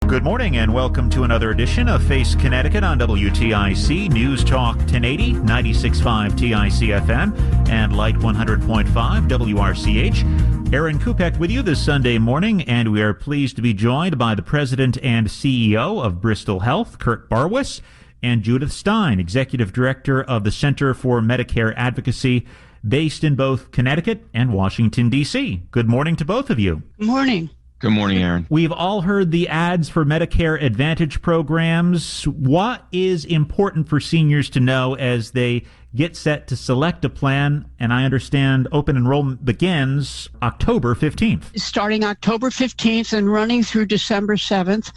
Good morning and welcome to another edition of Face Connecticut on WTIC News Talk 1080, 96.5 TIC FM, and Light 100.5 WRCH. Aaron Kupek with you this Sunday morning, and we are pleased to be joined by the President and CEO of Bristol Health, Kurt Barwis, and Judith Stein, Executive Director of the Center for Medicare Advocacy, based in both Connecticut and Washington, D.C. Good morning to both of you. Good morning. Good morning, Aaron. We've all heard the ads for Medicare Advantage programs. What is important for seniors to know as they get set to select a plan? And I understand open enrollment begins October 15th. Starting October 15th and running through December 7th,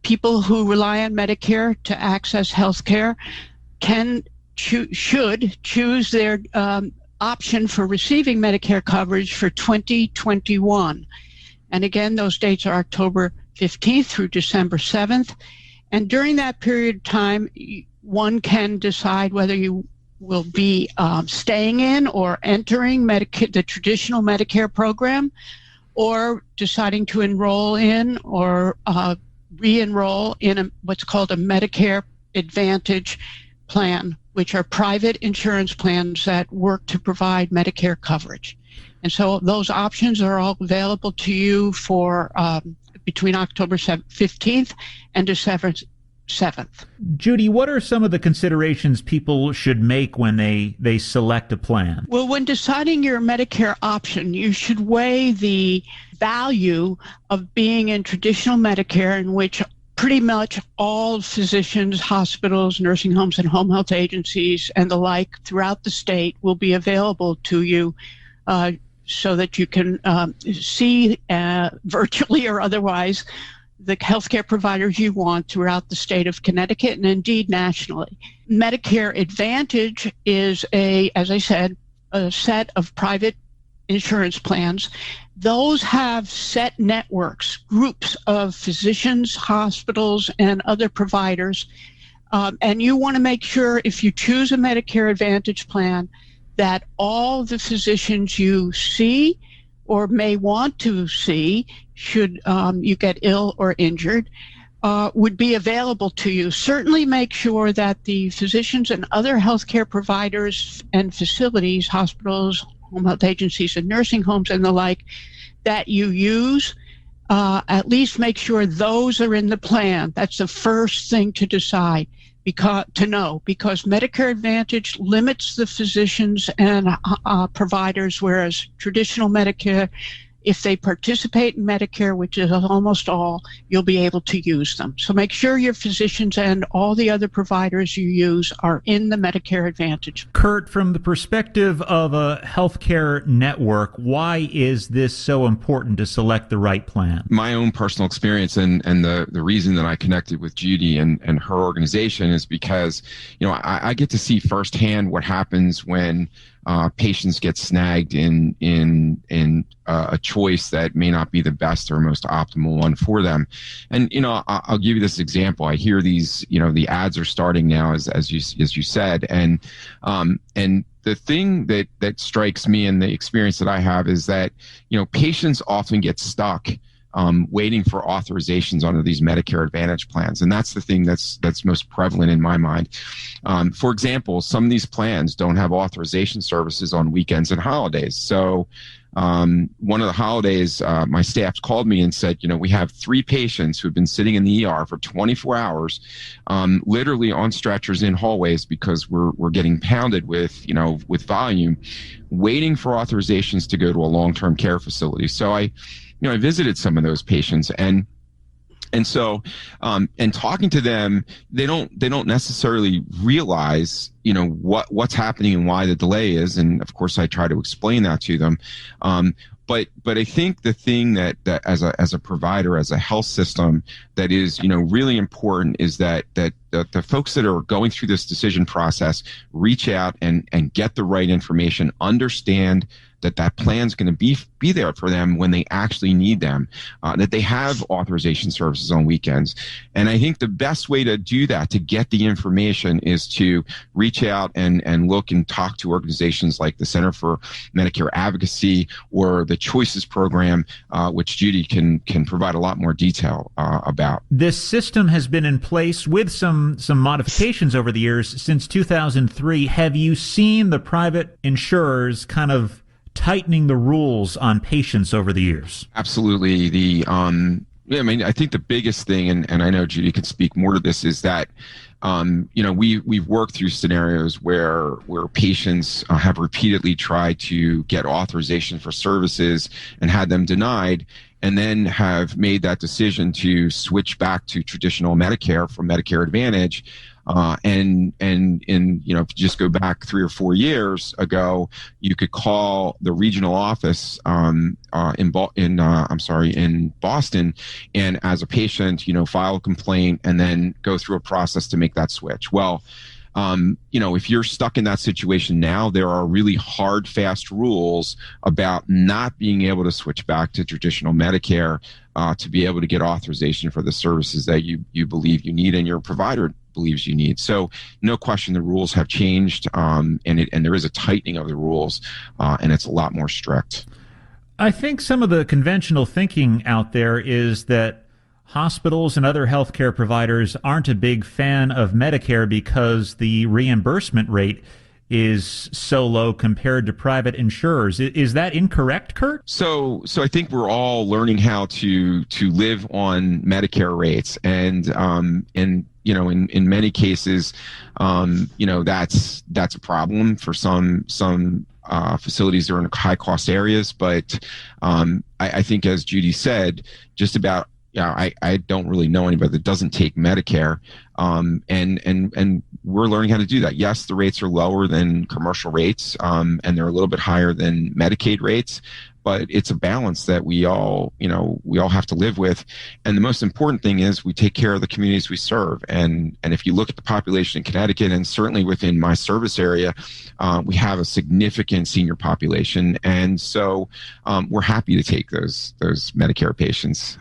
people who rely on Medicare to access health care should choose their option for receiving Medicare coverage for 2021. And again, those dates are October 15th through December 7th. And during that period of time, one can decide whether you will be staying in or entering the traditional Medicare program, or deciding to enroll in or re-enroll in what's called a Medicare Advantage plan, which are private insurance plans that work to provide Medicare coverage. And so those options are all available to you for between October 15th and December 7th. Judy, what are some of the considerations people should make when they select a plan? Well, when deciding your Medicare option, you should weigh the value of being in traditional Medicare, in which pretty much all physicians, hospitals, nursing homes, and home health agencies and the like throughout the state will be available to you so that you can see virtually or otherwise the healthcare providers you want throughout the state of Connecticut and indeed nationally. Medicare Advantage is as I said, a set of private insurance plans. Those have set networks, groups of physicians, hospitals, and other providers. And you want to make sure, if you choose a Medicare Advantage plan, that all the physicians you see or may want to see, should you get ill or injured, would be available to you. Certainly make sure that the physicians and other healthcare providers and facilities, hospitals, home health agencies, and nursing homes and the like, that you use, at least make sure those are in the plan. That's the first thing to decide. Because Medicare Advantage limits the physicians and providers, whereas traditional Medicare, if they participate in Medicare, which is almost all, you'll be able to use them. So make sure your physicians and all the other providers you use are in the Medicare Advantage. Kurt, from the perspective of a healthcare network, why is this so important to select the right plan? My own personal experience and the reason that I connected with Judy and her organization is because, I get to see firsthand what happens when patients get snagged in a choice that may not be the best or most optimal one for them. And, I'll give you this example. I hear these, the ads are starting now, as you said, and the thing that strikes me in the experience that I have is that, patients often get stuck waiting for authorizations under these Medicare Advantage plans. And that's the thing that's most prevalent in my mind. For example, some of these plans don't have authorization services on weekends and holidays. So one of the holidays, my staff called me and said, we have 3 patients who've been sitting in the ER for 24 hours, literally on stretchers in hallways because we're getting pounded with volume, waiting for authorizations to go to a long-term care facility. So I visited some of those patients and so, and talking to them, they don't necessarily realize, what's happening and why the delay is. And of course, I try to explain that to them. But I think the thing that as a provider, as a health system, that is, really important is that the folks that are going through this decision process reach out and get the right information, understand that plan's going to be there for them when they actually need them, that they have authorization services on weekends. And I think the best way to do that, to get the information, is to reach out and look and talk to organizations like the Center for Medicare Advocacy or the Choices Program, which Judy can provide a lot more detail about. This system has been in place with some modifications over the years since 2003. Have you seen the private insurers kind of tightening the rules on patients over the years? Absolutely. I think the biggest thing, and I know Judy can speak more to this, is that we've worked through scenarios where patients have repeatedly tried to get authorization for services and had them denied, and then have made that decision to switch back to traditional Medicare from Medicare Advantage. And if you just go back 3 or 4 years ago, you could call the regional office in Boston, and as a patient, file a complaint and then go through a process to make that switch. Well, if you're stuck in that situation now, there are really hard, fast rules about not being able to switch back to traditional Medicare to be able to get authorization for the services that you believe you need and your provider believes you need. So no question, the rules have changed, and there is a tightening of the rules, and it's a lot more strict. I think some of the conventional thinking out there is that hospitals and other healthcare providers aren't a big fan of Medicare because the reimbursement rate is so low compared to private insurers. Is that incorrect, Kurt? So I think we're all learning how to live on Medicare rates, and in many cases, that's a problem for some facilities that are in high cost areas. But I think, as Judy said, just about, I don't really know anybody that doesn't take Medicare, and we're learning how to do that. Yes, the rates are lower than commercial rates, and they're a little bit higher than Medicaid rates, but it's a balance that we all have to live with. And the most important thing is we take care of the communities we serve. And if you look at the population in Connecticut, and certainly within my service area, we have a significant senior population, and so we're happy to take those Medicare patients.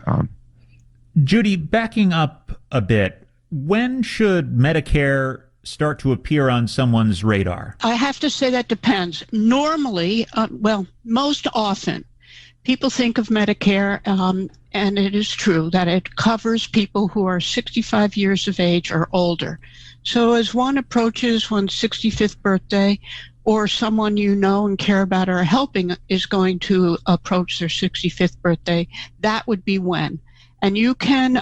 Judy, backing up a bit, when should Medicare start to appear on someone's radar? I have to say that depends. Normally, most often, people think of Medicare, and it is true that it covers people who are 65 years of age or older. So as one approaches one's 65th birthday, or someone you know and care about or are helping is going to approach their 65th birthday, that would be when. And you can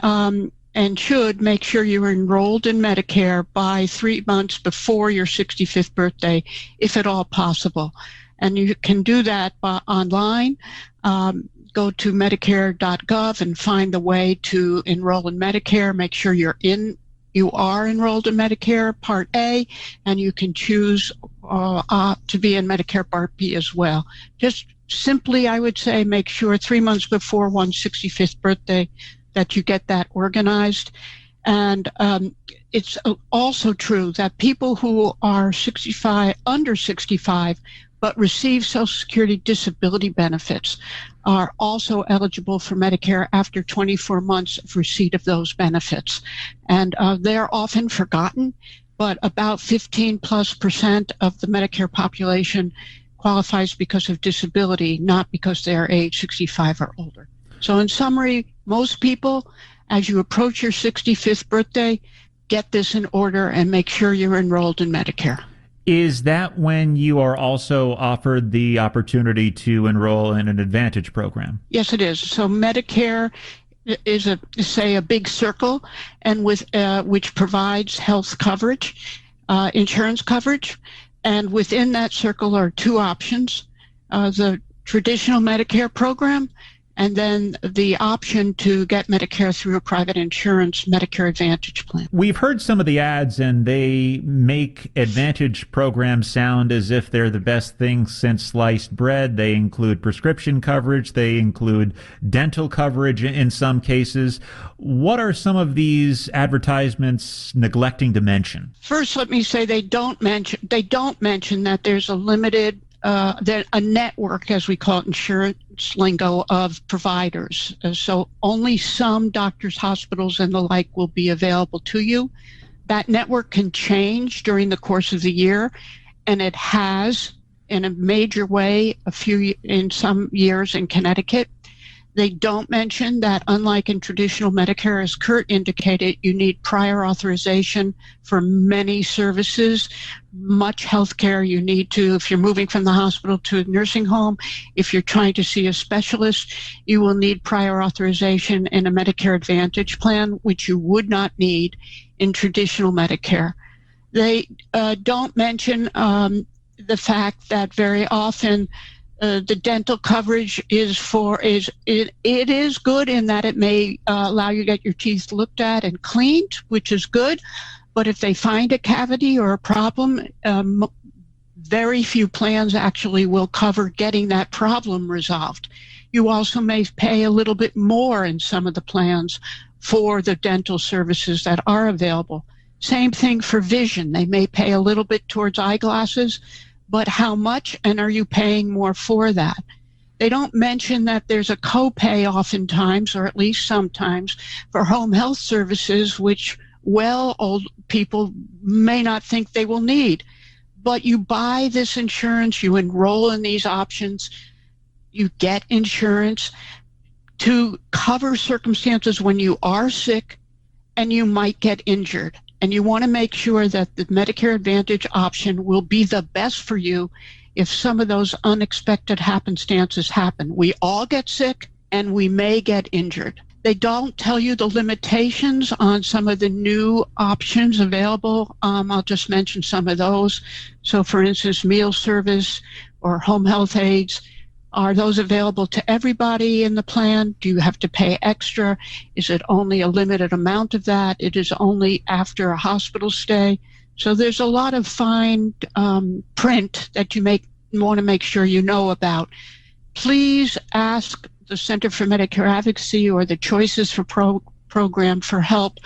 and should make sure you're enrolled in Medicare by 3 months before your 65th birthday, if at all possible. And you can do that online. Go to Medicare.gov and find the way to enroll in Medicare. Make sure you are enrolled in Medicare Part A, and you can choose to be in Medicare Part B as well. Just simply, I would say, make sure 3 months before one's 65th birthday that you get that organized. And it's also true that people who are under 65, but receive Social Security disability benefits are also eligible for Medicare after 24 months of receipt of those benefits. And they're often forgotten, but about 15+% of the Medicare population qualifies because of disability, not because they're age 65 or older. So in summary, most people, as you approach your 65th birthday, get this in order and make sure you're enrolled in Medicare. Is that when you are also offered the opportunity to enroll in an Advantage program? Yes, it is. So Medicare is a big circle, and which provides health coverage, insurance coverage, and within that circle are two options: the traditional Medicare program and then the option to get Medicare through a private insurance Medicare Advantage plan. We've heard some of the ads, and they make Advantage programs sound as if they're the best thing since sliced bread. They include prescription coverage. They include dental coverage in some cases. What are some of these advertisements neglecting to mention? First, let me say they don't mention that there's a limited a network, as we call it, insurance lingo, of providers. So only some doctors, hospitals, and the like will be available to you. That network can change during the course of the year, and it has in a major way in some years in Connecticut. They don't mention that, unlike in traditional Medicare, as Kurt indicated, you need prior authorization for many services. Much healthcare you need to, if you're moving from the hospital to a nursing home, if you're trying to see a specialist, you will need prior authorization in a Medicare Advantage plan, which you would not need in traditional Medicare. They don't mention the fact that very often the dental coverage is good in that it may allow you to get your teeth looked at and cleaned, which is good. But if they find a cavity or a problem, very few plans actually will cover getting that problem resolved. You also may pay a little bit more in some of the plans for the dental services that are available. Same thing for vision. They may pay a little bit towards eyeglasses, but how much, and are you paying more for that? They don't mention that there's a copay oftentimes, or at least sometimes, for home health services, which old people may not think they will need. But you buy this insurance, you enroll in these options, you get insurance to cover circumstances when you are sick and you might get injured. And you want to make sure that the Medicare Advantage option will be the best for you if some of those unexpected happenstances happen. We all get sick and we may get injured. They don't tell you the limitations on some of the new options available. I'll just mention some of those. So for instance, meal service or home health aides, are those available to everybody in the plan? Do you have to pay extra? Is it only a limited amount of that? It is only after a hospital stay. So there's a lot of fine print that you want to make sure you know about. Please ask the Center for Medicare Advocacy or the Choices for Program for help.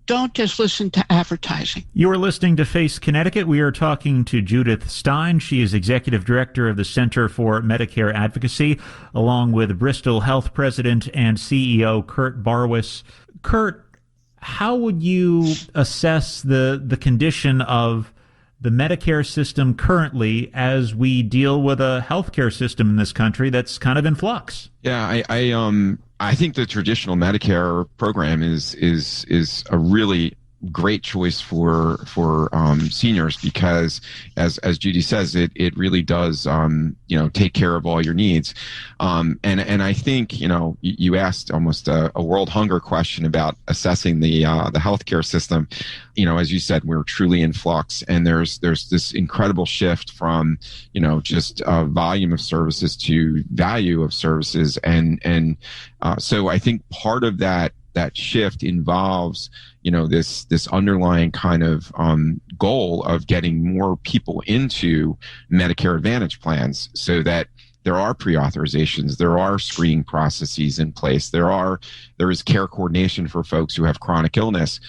Don't just listen to advertising. You're listening to Face Connecticut. We are talking to Judith Stein. She is Executive Director of the Center for Medicare Advocacy, along with Bristol Health President and CEO Kurt Barwis. Kurt, how would you assess the condition of the Medicare system currently as we deal with a healthcare system in this country that's kind of in flux? Yeah, I think the traditional Medicare program is a really great choice for seniors because, as Judy says, it really does take care of all your needs, and I think you asked almost a world hunger question about assessing the healthcare system. As you said, we're truly in flux, and there's this incredible shift from just volume of services to value of services, and so I think part of that shift involves this underlying kind of goal of getting more people into Medicare Advantage plans so that there are pre-authorizations, there are screening processes in place, there is care coordination for folks who have chronic illness.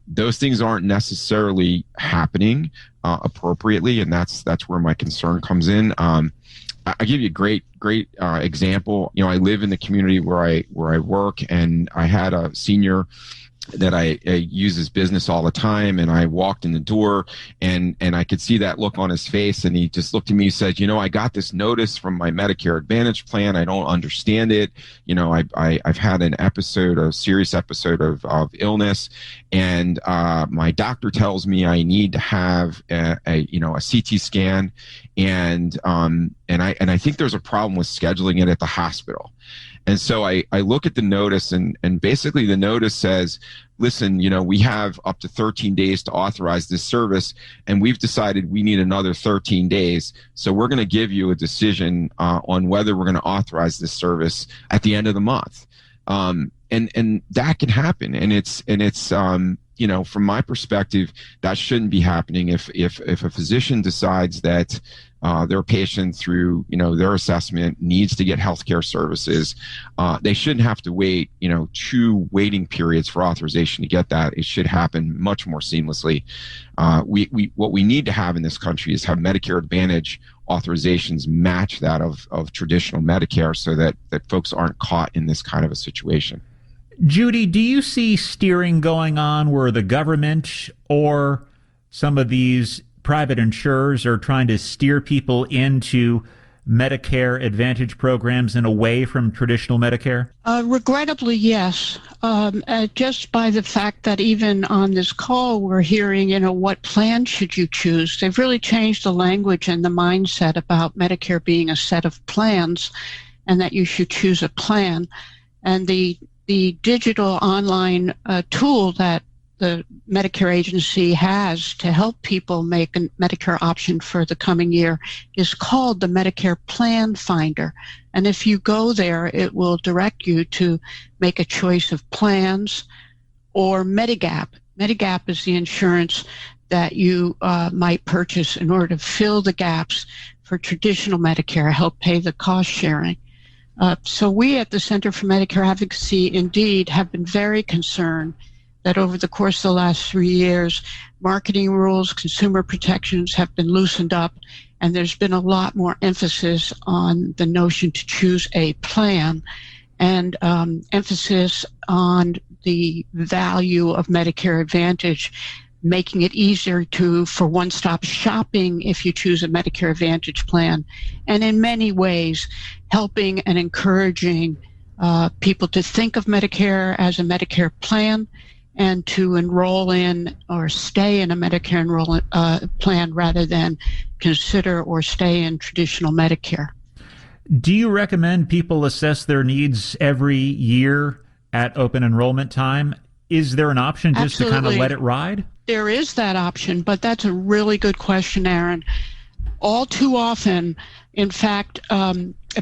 Those things aren't necessarily happening appropriately, and that's where my concern comes in. I give you a great example. I live in the community where I work, and I had a senior that I use his business all the time, and I walked in the door, and I could see that look on his face, and he just looked at me and said, I got this notice from my Medicare Advantage plan. I don't understand it. I've had a serious episode of illness, and my doctor tells me I need to have a CT scan, and I think there's a problem with scheduling it at the hospital. And so I look at the notice, and basically the notice says, listen, we have up to 13 days to authorize this service, and we've decided we need another 13 days. So we're going to give you a decision on whether we're going to authorize this service at the end of the month. And that can happen. And it's from my perspective, that shouldn't be happening. If a physician decides that their patient, through their assessment, needs to get healthcare services, they shouldn't have to wait 2 waiting periods for authorization to get that. It should happen much more seamlessly. What we need to have in this country is have Medicare Advantage authorizations match that of traditional Medicare, so that folks aren't caught in this kind of a situation. Judy, do you see steering going on where the government or some of these private insurers are trying to steer people into Medicare Advantage programs and away from traditional Medicare? Regrettably, yes. Just by the fact that even on this call, we're hearing, what plan should you choose? They've really changed the language and the mindset about Medicare being a set of plans, and that you should choose a plan. And the digital online tool that the Medicare agency has to help people make a Medicare option for the coming year is called the Medicare Plan Finder. And if you go there, it will direct you to make a choice of plans or Medigap. Medigap is the insurance that you might purchase in order to fill the gaps for traditional Medicare, help pay the cost sharing. So we at the Center for Medicare Advocacy indeed have been very concerned that over the course of the last 3 years, marketing rules, consumer protections have been loosened up, and there's been a lot more emphasis on the notion to choose a plan, and emphasis on the value of Medicare Advantage, making it easier for one-stop shopping if you choose a Medicare Advantage plan, and in many ways helping and encouraging people to think of Medicare as a Medicare plan and to enroll in or stay in a Medicare plan rather than consider or stay in traditional Medicare. Do you recommend people assess their needs every year at open enrollment time? Is there an option just to kind of let it ride? There is that option, but that's a really good question, Aaron. All too often, in fact,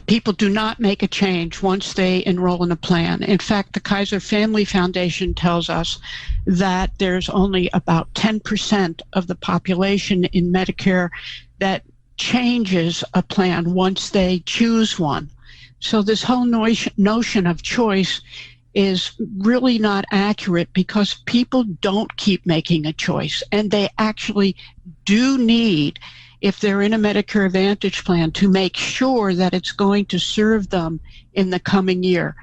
people do not make a change once they enroll in a plan. In fact, the Kaiser Family Foundation tells us that there's only about 10% of the population in Medicare that changes a plan once they choose one. So this whole notion of choice is really not accurate, because people don't keep making a choice, and they actually do need, if they're in a Medicare Advantage plan, to make sure that it's going to serve them in the coming year.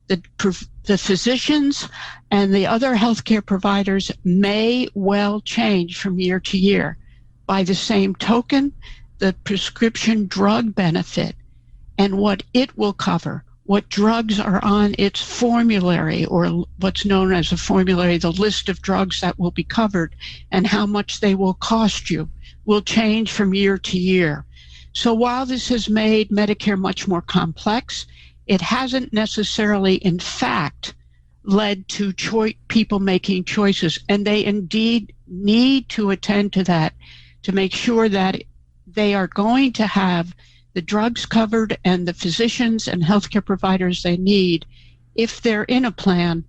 The physicians and the other healthcare providers may well change from year to year. By the same token, the prescription drug benefit and what it will cover, what drugs are on its formulary, or what's known as a formulary, the list of drugs that will be covered, and how much they will cost you, will change from year to year. So while this has made Medicare much more complex, it hasn't necessarily, in fact, led to people making choices. And they indeed need to attend to that to make sure that they are going to have the drugs covered and the physicians and healthcare providers they need if they're in a plan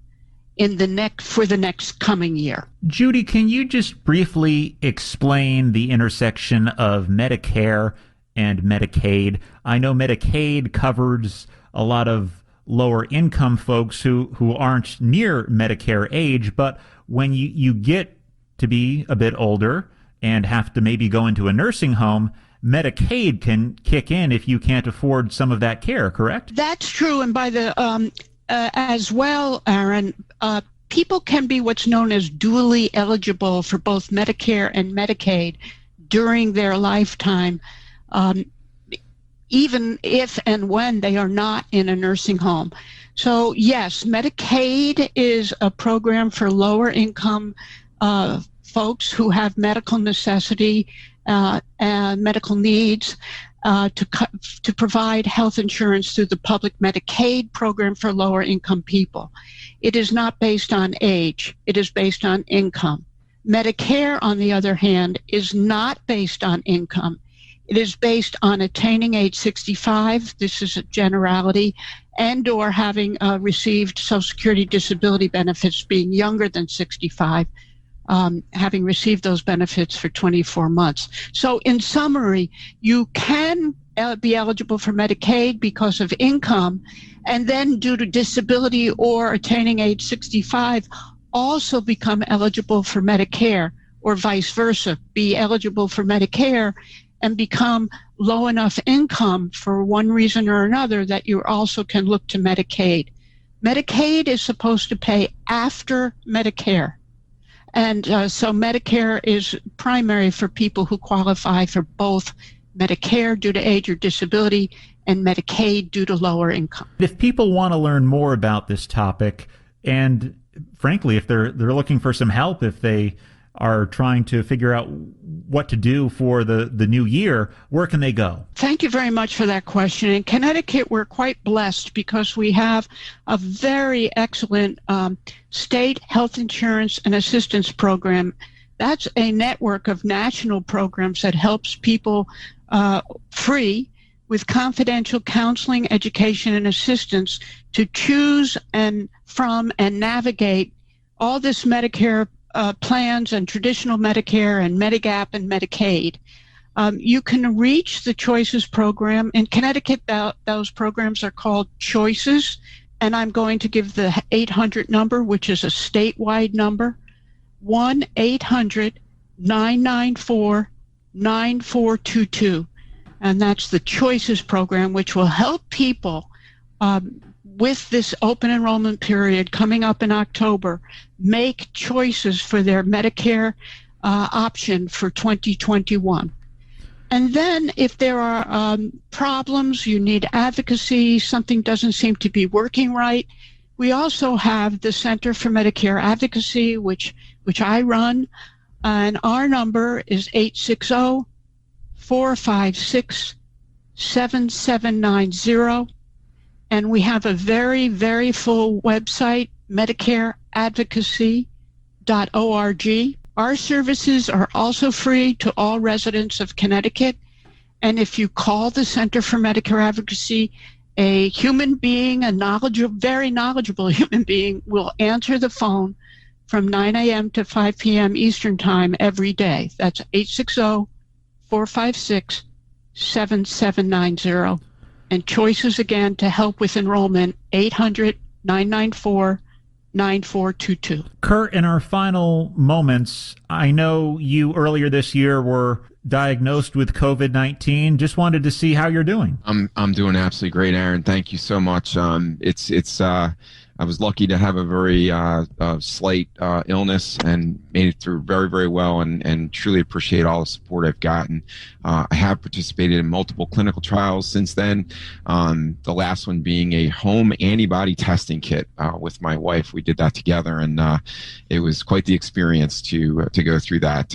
for the next coming year. Judy, can you just briefly explain the intersection of Medicare and Medicaid? I know Medicaid covers a lot of lower income folks who aren't near Medicare age, but when you get to be a bit older and have to maybe go into a nursing home, Medicaid can kick in if you can't afford some of that care, correct? That's true. And by the as well, Aaron, people can be what's known as dually eligible for both Medicare and Medicaid during their lifetime, even if and when they are not in a nursing home. So yes, Medicaid is a program for lower income folks who have medical necessity and medical needs. to provide health insurance through the public Medicaid program for lower income people. It is not based on age. It is based on income. Medicare, on the other hand, is not based on income. It is based on attaining age 65. This is a generality, and or having received Social Security disability benefits being younger than 65. Having received those benefits for 24 months. So in summary, you can be eligible for Medicaid because of income, and then due to disability or attaining age 65, also become eligible for Medicare, or vice versa, be eligible for Medicare and become low enough income for one reason or another that you also can look to Medicaid. Medicaid is supposed to pay after Medicare. And so Medicare is primary for people who qualify for both Medicare due to age or disability and Medicaid due to lower income. If people want to learn more about this topic, and frankly, if they're looking for some help, if they are trying to figure out what to do for the new year, where can they go? Thank you very much for that question. In Connecticut, we're quite blessed because we have a very excellent state health insurance and assistance program. That's a network of national programs that helps people free with confidential counseling, education, and assistance to choose from and navigate all this Medicare plans and traditional Medicare and Medigap and Medicaid. You can reach the Choices program. In Connecticut, those programs are called Choices, and I'm going to give the 800 number, which is a statewide number, 1-800-994-9422. And that's the Choices program, which will help people with this open enrollment period coming up in October, make choices for their Medicare option for 2021. And then if there are problems, you need advocacy, something doesn't seem to be working right, we also have the Center for Medicare Advocacy, which I run, and our number is 860-456-7790. And we have a very, very full website, MedicareAdvocacy.org. Our services are also free to all residents of Connecticut. And if you call the Center for Medicare Advocacy, a human being, very knowledgeable human being, will answer the phone from 9 a.m. to 5 p.m. Eastern Time every day. That's 860-456-7790. And Choices, again, to help with enrollment, 800-994-9422. Kurt, in our final moments, I know you earlier this year were diagnosed with COVID-19. Just wanted to see how you're doing. I'm doing absolutely great, Aaron. Thank you so much. I was lucky to have a very slight illness and made it through very, very well, and truly appreciate all the support I've gotten. I have participated in multiple clinical trials since then, the last one being a home antibody testing kit with my wife. We did that together, and it was quite the experience to go through that.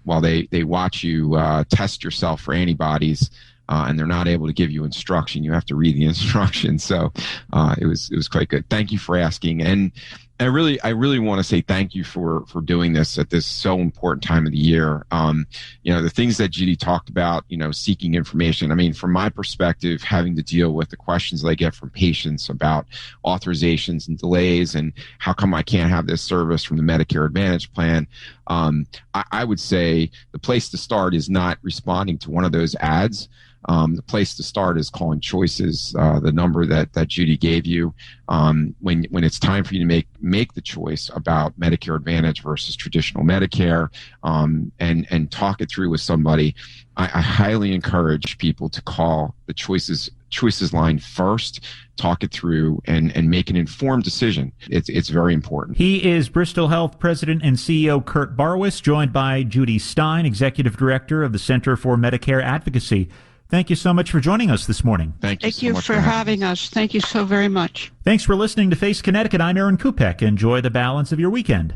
While they watch you test yourself for antibodies, and they're not able to give you instruction, you have to read the instructions. So it was quite good. Thank you for asking. And I really want to say thank you for doing this at this so important time of the year. The things that Judy talked about, seeking information. I mean, from my perspective, having to deal with the questions that I get from patients about authorizations and delays and how come I can't have this service from the Medicare Advantage plan. I would say the place to start is not responding to one of those ads. The place to start is calling Choices, the number that Judy gave you. When it's time for you to make the choice about Medicare Advantage versus traditional Medicare, and talk it through with somebody, I highly encourage people to call the Choices line first, talk it through, and make an informed decision. It's very important. He is Bristol Health President and CEO Kurt Barwis, joined by Judith Stein, Executive Director of the Center for Medicare Advocacy. Thank you so much for joining us this morning. Thank you so much for having us. Thank you so very much. Thanks for listening to Face Connecticut. I'm Aaron Kupek. Enjoy the balance of your weekend.